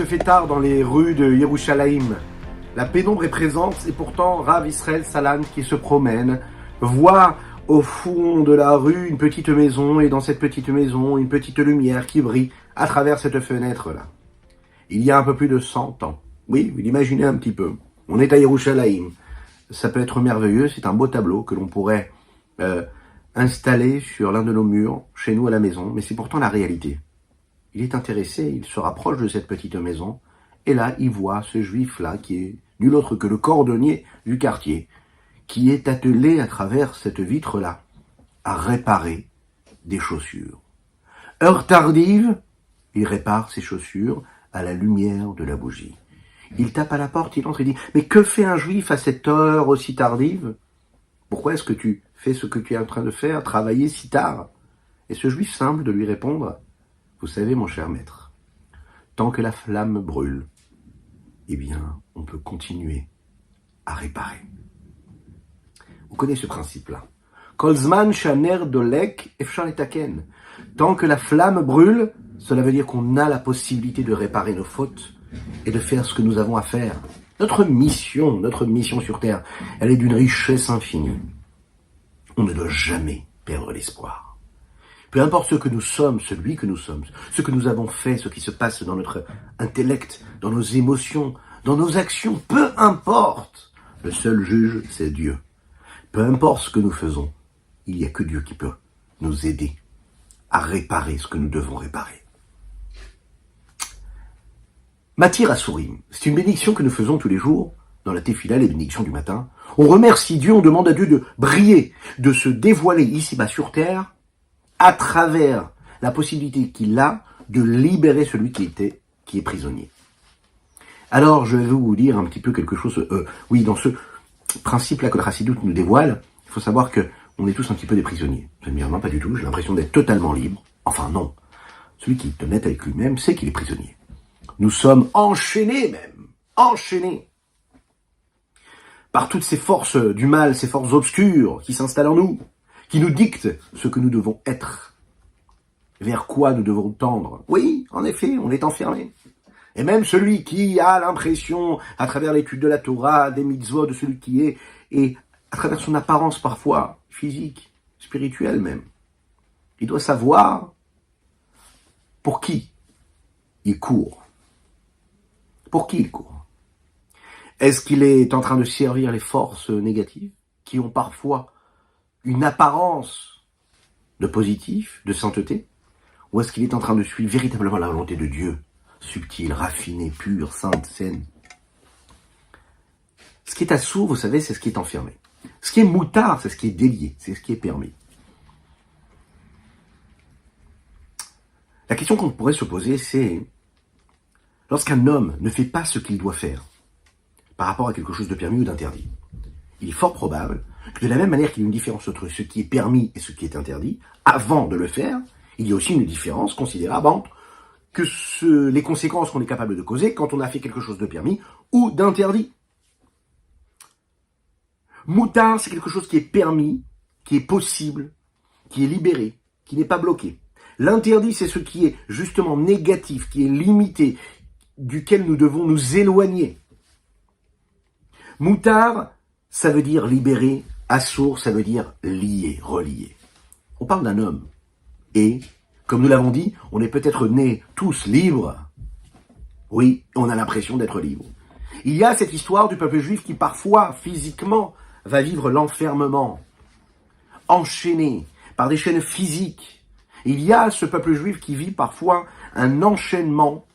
se fait tard dans les rues de Yerushalayim. La pénombre est présente et pourtant Rav Israël Salan qui se promène voit au fond de la rue une petite maison et dans cette petite maison une petite lumière qui brille à travers cette fenêtre-là. Il y a un peu plus de 100 ans. Oui, vous l'imaginez un petit peu. On est à Yerushalayim. Ça peut être merveilleux, c'est un beau tableau que l'on pourrait installer sur l'un de nos murs, chez nous à la maison, mais c'est pourtant la réalité. Il est intéressé, il se rapproche de cette petite maison, et là, il voit ce juif-là, qui est nul autre que le cordonnier du quartier, qui est attelé à travers cette vitre-là, à réparer des chaussures. Heure tardive, il répare ses chaussures à la lumière de la bougie. Il tape à la porte, il entre et dit « Mais que fait un juif à cette heure aussi tardive ? Pourquoi est-ce que tu fais ce que tu es en train de faire, travailler si tard ?» Et ce juif simple de lui répondre « Vous savez, mon cher maître, tant que la flamme brûle, eh bien, on peut continuer à réparer. » Vous connaissez ce principe-là. Kolzman shaner dolek efshar letaken. Tant que la flamme brûle, cela veut dire qu'on a la possibilité de réparer nos fautes et de faire ce que nous avons à faire. Notre mission sur Terre, elle est d'une richesse infinie. On ne doit jamais perdre l'espoir. Peu importe ce que nous sommes, celui que nous sommes, ce que nous avons fait, ce qui se passe dans notre intellect, dans nos émotions, dans nos actions, peu importe. Le seul juge, c'est Dieu. Peu importe ce que nous faisons, il n'y a que Dieu qui peut nous aider à réparer ce que nous devons réparer. Matir Asurim, c'est une bénédiction que nous faisons tous les jours dans la Tefila, les bénédictions du matin. On remercie Dieu, on demande à Dieu de briller, de se dévoiler ici-bas sur terre, à travers la possibilité qu'il a de libérer celui qui est prisonnier. Alors, je vais vous dire un petit peu quelque chose. Oui, dans ce principe-là que le Chassidut nous dévoile, il faut savoir que on est tous un petit peu des prisonniers. Vous allez me dire, non, pas du tout, j'ai l'impression d'être totalement libre. Enfin, non. Celui qui est honnête avec lui-même sait qu'il est prisonnier. Nous sommes enchaînés par toutes ces forces du mal, ces forces obscures qui s'installent en nous, qui nous dictent ce que nous devons être, vers quoi nous devons tendre. Oui, en effet, on est enfermé. Et même celui qui a l'impression, à travers l'étude de la Torah, des mitzvot, de celui qui est, et à travers son apparence parfois physique, spirituelle même, il doit savoir pour qui il court. Pour qui il court ? Est-ce qu'il est en train de servir les forces négatives, qui ont parfois une apparence de positif, de sainteté, ou est-ce qu'il est en train de suivre véritablement la volonté de Dieu, subtile, raffinée, pure, sainte, saine? Ce qui est assourd, vous savez, c'est ce qui est enfermé. Ce qui est moutard, c'est ce qui est délié, c'est ce qui est permis. La question qu'on pourrait se poser, c'est lorsqu'un homme ne fait pas ce qu'il doit faire par rapport à quelque chose de permis ou d'interdit, il est fort probable que de la même manière qu'il y a une différence entre ce qui est permis et ce qui est interdit, avant de le faire, il y a aussi une différence considérable entre les conséquences qu'on est capable de causer quand on a fait quelque chose de permis ou d'interdit. Moutard, c'est quelque chose qui est permis, qui est possible, qui est libéré, qui n'est pas bloqué. L'interdit, c'est ce qui est justement négatif, qui est limité, duquel nous devons nous éloigner. Moutard, ça veut dire libérer. Assour, ça veut dire lier, relier. On parle d'un homme. Et, comme nous l'avons dit, on est peut-être nés tous libres. Oui, on a l'impression d'être libres. Il y a cette histoire du peuple juif qui parfois, physiquement, va vivre l'enfermement, enchaîné par des chaînes physiques. Il y a ce peuple juif qui vit parfois un enchaînement,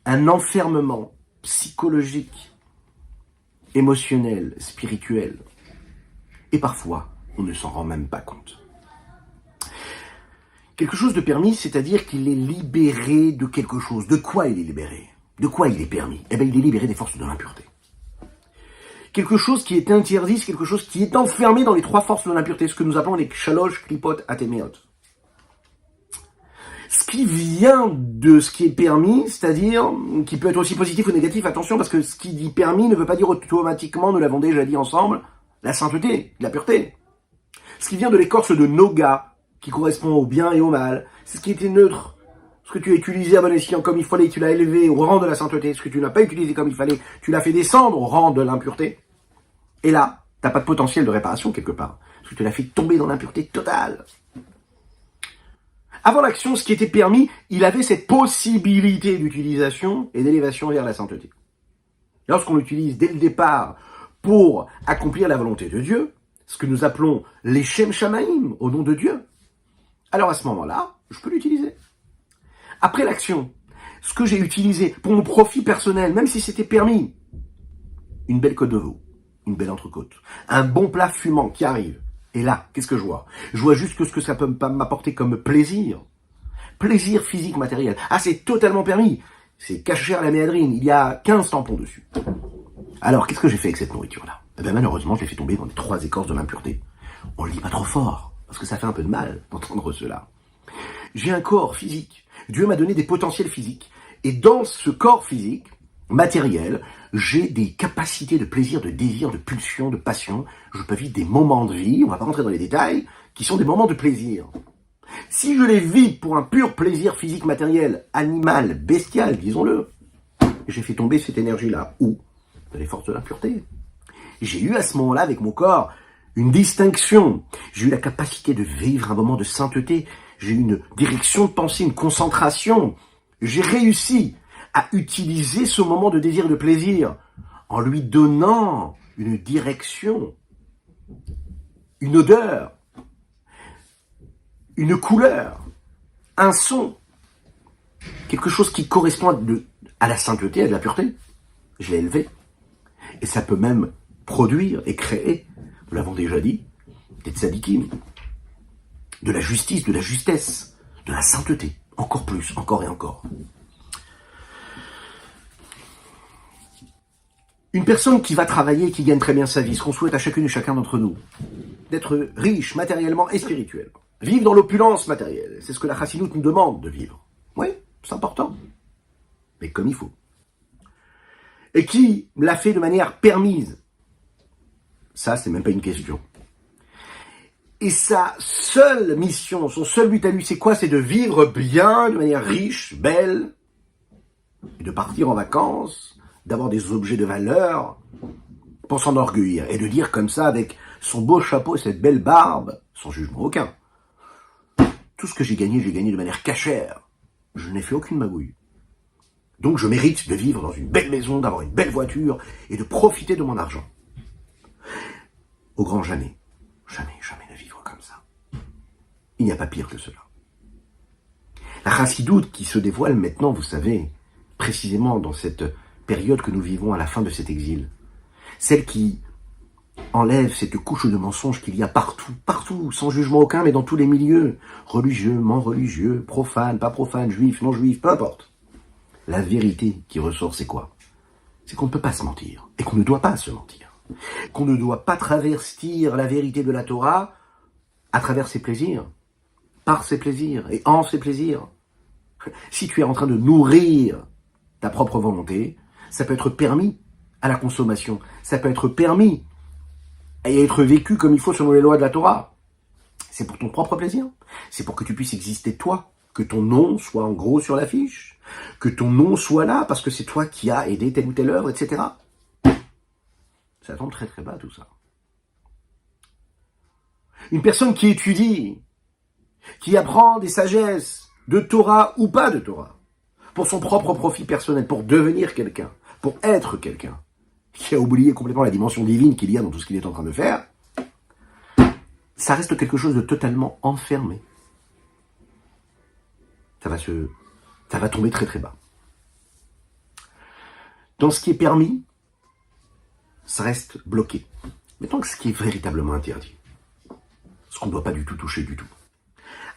un enfermement psychologique, émotionnel, spirituel. Et parfois, on ne s'en rend même pas compte. Quelque chose de permis, c'est-à-dire qu'il est libéré de quelque chose. De quoi il est libéré ? De quoi il est permis ? Eh bien, il est libéré des forces de l'impureté. Quelque chose qui est interdit, c'est quelque chose qui est enfermé dans les 3 forces de l'impureté, ce que nous appelons les shalosh, klipot, atéméot. Ce qui vient de ce qui est permis, c'est-à-dire, qui peut être aussi positif ou négatif, attention, parce que ce qui dit permis ne veut pas dire automatiquement, nous l'avons déjà dit ensemble, la sainteté, la pureté. Ce qui vient de l'écorce de noga, qui correspond au bien et au mal, c'est ce qui était neutre, ce Ce que tu as utilisé à bon escient comme il fallait, tu l'as élevé au rang de la sainteté. Ce que tu n'as pas utilisé comme il fallait, tu l'as fait descendre au rang de l'impureté. Et là, tu n'as pas de potentiel de réparation quelque part. Parce que tu l'as fait tomber dans l'impureté totale. Avant l'action, ce qui était permis, il avait cette possibilité d'utilisation et d'élévation vers la sainteté. Lorsqu'on l'utilise dès le départ pour accomplir la volonté de Dieu, ce que nous appelons les Shem Shamaim, au nom de Dieu, alors à ce moment-là, je peux l'utiliser. Après l'action, ce que j'ai utilisé pour mon profit personnel, même si c'était permis, une belle côte de veau, une belle entrecôte, un bon plat fumant qui arrive. Et là, qu'est-ce que je vois? Je vois juste que ce que ça peut m'apporter comme plaisir. Plaisir physique, matériel. Ah, c'est totalement permis. C'est caché à la méadrine. Il y a 15 tampons dessus. Alors, qu'est-ce que j'ai fait avec cette nourriture-là? Eh bien, malheureusement, je l'ai fait tomber dans les 3 écorces de l'impureté. On le dit pas trop fort, parce que ça fait un peu de mal d'entendre cela. J'ai un corps physique. Dieu m'a donné des potentiels physiques. Et dans ce corps physique, matériel, j'ai des capacités de plaisir, de désir, de pulsion, de passion. Je peux vivre des moments de vie, on va pas rentrer dans les détails, qui sont des moments de plaisir. Si je les vis pour un pur plaisir physique, matériel, animal, bestial, disons-le, j'ai fait tomber cette énergie-là. Où? Dans les forces de l'impureté. J'ai eu à ce moment-là, avec mon corps, une distinction. J'ai eu la capacité de vivre un moment de sainteté. J'ai eu une direction de pensée, une concentration. J'ai réussi à utiliser ce moment de désir et de plaisir en lui donnant une direction, une odeur, une couleur, un son, quelque chose qui correspond à la sainteté, à de la pureté. Je l'ai élevé. Et ça peut même produire et créer, nous l'avons déjà dit, des tzadikim, de la justice, de la justesse, de la sainteté, encore plus, encore et encore. Une personne qui va travailler, qui gagne très bien sa vie, ce qu'on souhaite à chacune et chacun d'entre nous, d'être riche matériellement et spirituellement, vivre dans l'opulence matérielle, c'est ce que la Chassidoute nous demande de vivre. Oui, c'est important, mais comme il faut. Et qui l'a fait de manière permise, ça c'est même pas une question. Et sa seule mission, son seul but à lui, c'est quoi? C'est de vivre bien, de manière riche, belle, et de partir en vacances, d'avoir des objets de valeur pour s'enorgueillir et de dire comme ça avec son beau chapeau et cette belle barbe, sans jugement aucun. Tout ce que j'ai gagné de manière cachère. Je n'ai fait aucune magouille. Donc je mérite de vivre dans une belle maison, d'avoir une belle voiture et de profiter de mon argent. Au grand jamais, jamais de vivre comme ça. Il n'y a pas pire que cela. La chassidoute qui se dévoile maintenant, vous savez, précisément dans cette période que nous vivons à la fin de cet exil, celle qui enlève cette couche de mensonges qu'il y a partout, sans jugement aucun, mais dans tous les milieux, religieux, non religieux, profane, pas profane, juif, non juif, peu importe. La vérité qui ressort, c'est quoi? C'est qu'on ne peut pas se mentir, et qu'on ne doit pas se mentir, qu'on ne doit pas travestir la vérité de la Torah à travers ses plaisirs, par ses plaisirs, et en ses plaisirs. Si tu es en train de nourrir ta propre volonté, ça peut être permis à la consommation, ça peut être permis et être vécu comme il faut selon les lois de la Torah. C'est pour ton propre plaisir, c'est pour que tu puisses exister toi, que ton nom soit en gros sur l'affiche, que ton nom soit là parce que c'est toi qui as aidé telle ou telle œuvre, etc. Ça tombe très très bas tout ça. Une personne qui étudie, qui apprend des sagesses, de Torah ou pas de Torah, pour son propre profit personnel, pour devenir quelqu'un, pour être quelqu'un, qui a oublié complètement la dimension divine qu'il y a dans tout ce qu'il est en train de faire, ça reste quelque chose de totalement enfermé. Ça va tomber très très bas. Dans ce qui est permis, ça reste bloqué. Mais tant que ce qui est véritablement interdit, ce qu'on ne doit pas du tout toucher du tout.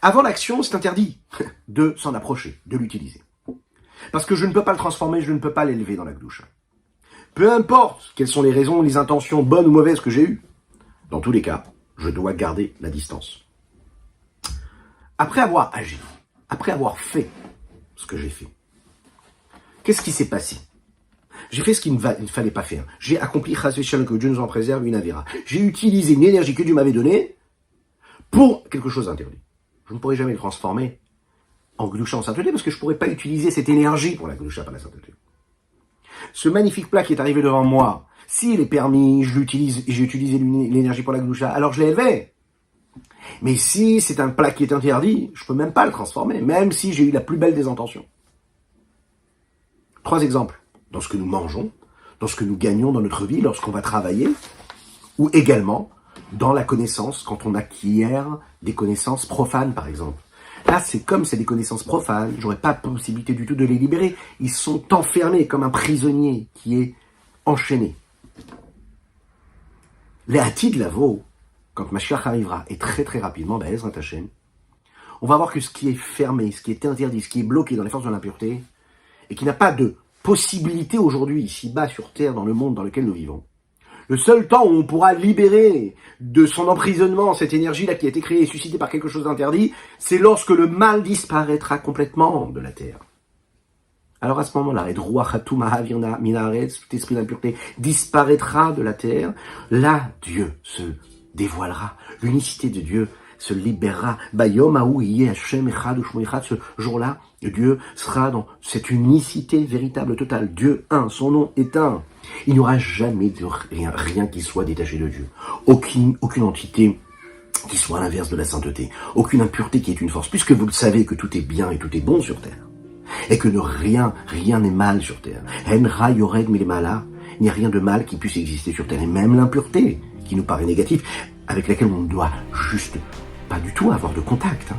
Avant l'action, c'est interdit de s'en approcher, de l'utiliser. Parce que je ne peux pas le transformer, je ne peux pas l'élever dans la Gdoucha. Peu importe quelles sont les raisons, les intentions bonnes ou mauvaises que j'ai eues, dans tous les cas, je dois garder la distance. Après avoir agi, après avoir fait ce que j'ai fait, qu'est-ce qui s'est passé? J'ai fait ce qu'il ne fallait pas faire. J'ai accompli, chas v'shalom, que Dieu nous en préserve, une avéra. J'ai utilisé une énergie que Dieu m'avait donnée pour quelque chose d'interdit. Je ne pourrai jamais le transformer en Gdusha, en sainteté, parce que je ne pourrais pas utiliser cette énergie pour la Gdusha, pas la sainteté. Ce magnifique plat qui est arrivé devant moi, s'il est permis, je l'utilise et j'ai utilisé l'énergie pour la Gdusha, alors je l'ai élevé. Mais si c'est un plat qui est interdit, je ne peux même pas le transformer, même si j'ai eu la plus belle des intentions. 3 exemples. Dans ce que nous mangeons, dans ce que nous gagnons dans notre vie lorsqu'on va travailler, ou également dans la connaissance, quand on acquiert des connaissances profanes, par exemple. Là, c'est comme c'est des connaissances profanes, j'aurais pas de possibilité du tout de les libérer. Ils sont enfermés comme un prisonnier qui est enchaîné. Les Hatid Lavo, quand Mashiach arrivera, et très très rapidement, Ezrat Hashem, on va voir que ce qui est fermé, ce qui est interdit, ce qui est bloqué dans les forces de l'impureté, et qui n'a pas de possibilité aujourd'hui, ici-bas sur Terre, dans le monde dans lequel nous vivons, le seul temps où on pourra libérer de son emprisonnement cette énergie-là qui a été créée et suscitée par quelque chose d'interdit, c'est lorsque le mal disparaîtra complètement de la terre. Alors à ce moment-là, tout esprit d'impureté disparaîtra de la terre. Là, Dieu se dévoilera. L'unicité de Dieu se libérera. Ce jour-là, Dieu sera dans cette unicité véritable, totale. Dieu un, son nom est un. Il n'y aura jamais de rien qui soit détaché de Dieu. Aucune entité qui soit à l'inverse de la sainteté. Aucune impureté qui est une force. Puisque vous le savez que tout est bien et tout est bon sur terre. Et que rien n'est mal sur terre. Henra yored milemala. Il n'y a rien de mal qui puisse exister sur terre. Et même l'impureté, qui nous paraît négative, avec laquelle on ne doit juste pas du tout avoir de contact.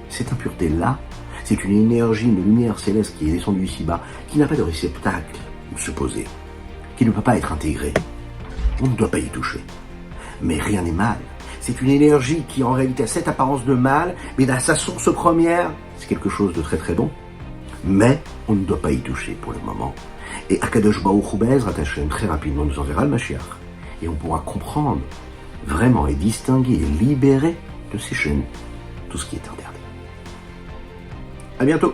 Cette impureté-là, c'est une énergie, une lumière céleste qui est descendue ici-bas, qui n'a pas de réceptacle où se poser, qui ne peut pas être intégrée. On ne doit pas y toucher. Mais rien n'est mal. C'est une énergie qui en réalité a cette apparence de mal, mais dans sa source première, c'est quelque chose de très très bon. Mais on ne doit pas y toucher pour le moment. Et Akadosh Baruch Hu Be'ezrat Hashem, très rapidement, nous enverra le Mashiach. Et on pourra comprendre vraiment et distinguer et libérer de ces chaînes tout ce qui est interdit. À bientôt.